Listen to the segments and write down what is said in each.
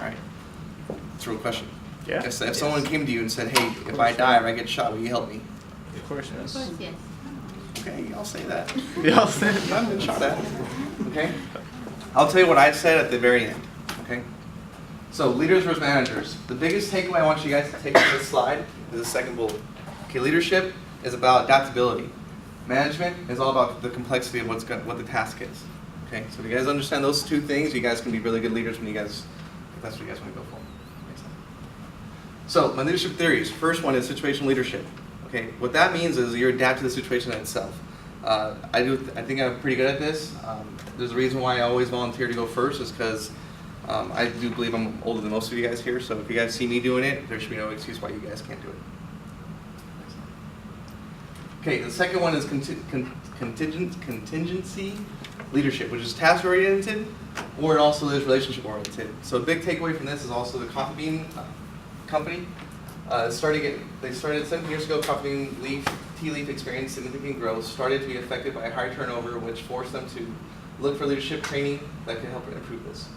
right? It's a real question. Yeah. If someone came to you and said, hey, if I die or I get shot, will you help me? Of course, yes. Of course, yes. Okay, I'll say that. Yeah, I'll say it. I've been shot at. Okay? I'll tell you what I said at the very end. Okay? So, leaders versus managers. The biggest takeaway I want you guys to take from this slide is the second bullet. Okay, leadership is about adaptability. Management is all about the complexity of what the task is. Okay, so if you guys understand those two things, you guys can be really good leaders when if that's what you guys want to go for. Makes sense. So, my leadership theories. First one is situational leadership. Okay, what that means is you adapt to the situation itself. I think I'm pretty good at this. There's a reason why I always volunteer to go first is because I do believe I'm older than most of you guys here, so if you guys see me doing it, there should be no excuse why you guys can't do it. Okay, the second one is contingency leadership, which is task-oriented, or it also is relationship-oriented. So a big takeaway from this is also the coffee bean company. They started 7 years ago. Coffee bean tea leaf experienced significant growth, started to be affected by high turnover, which forced them to look for leadership training that could help improve this.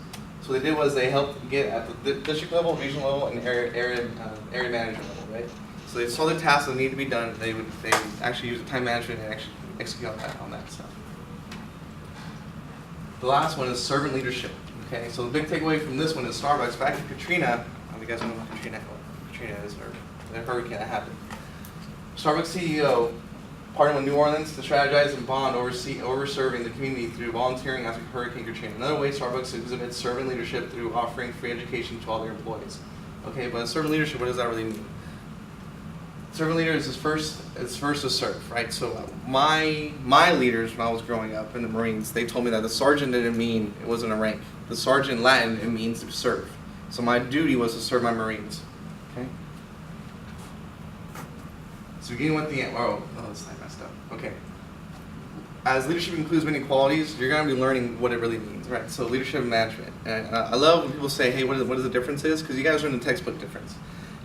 So what they did was they helped get at the district level, regional level, and area management level, right? So they saw the tasks that needed to be done. They actually use time management and actually execute on that stuff. The last one is servant leadership. Okay, so the big takeaway from this one is Starbucks. Back in Katrina, you guys know what Katrina is, or the hurricane that happened. Starbucks CEO partnered with New Orleans to strategize and bond over-serving the community through volunteering after Hurricane Katrina. Another way Starbucks exhibits servant leadership through offering free education to all their employees. Okay, but servant leadership, what does that really mean? Servant leader is first to serve, right? So my leaders when I was growing up in the Marines, they told me that the sergeant didn't mean it wasn't a rank. The sergeant in Latin, it means to serve. So my duty was to serve my Marines. Okay. So beginning with the this slide messed up. Okay. As leadership includes many qualities, you're going to be learning what it really means, right? So leadership and management. And I love when people say, "Hey, what is the difference is?" Because you guys are in the textbook difference.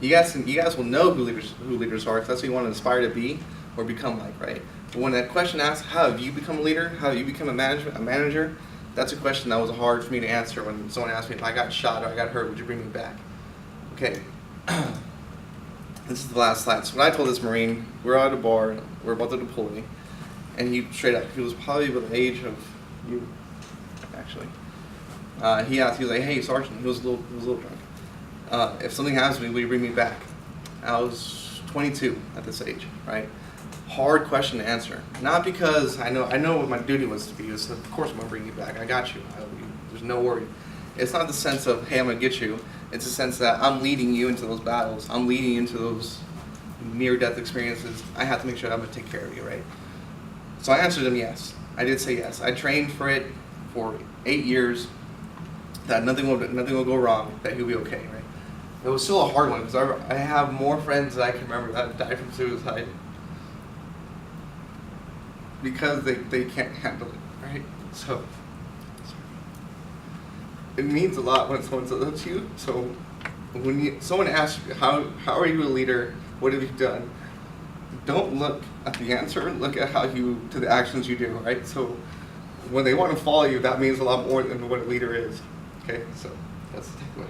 You guys will know who leaders are if that's what you want to aspire to be or become like, right? But when that question asks, "How have you become a leader? How have you become a manager?" That's a question that was hard for me to answer when someone asked me if I got shot or I got hurt, would you bring me back? Okay. This is the last slide. So when I told this Marine, we're at a bar, we're about to deploy, and he straight up, he was probably about the age of you, actually. He asked, he was like, "Hey, Sergeant," he was a little drunk. "If something happens to me, will you bring me back?" I was 22 at this age, right? Hard question to answer. Not because I know what my duty was to be. It was, of course I'm going to bring you back. I got you. There's no worry. It's not the sense of, hey, I'm going to get you. It's the sense that I'm leading you into those battles. I'm leading you into those near-death experiences. I have to make sure I'm going to take care of you, right? So I answered him yes. I did say yes. I trained for it for 8 years. That nothing will go wrong. That he'll be okay, right? It was still a hard one because I have more friends that I can remember that have died from suicide because they can't handle it, right? So it means a lot when someone says that to you. So when someone asks you, how are you a leader? What have you done? Don't look at the answer. Look at to the actions you do, right? So when they want to follow you, that means a lot more than what a leader is. Okay, so that's the takeaway.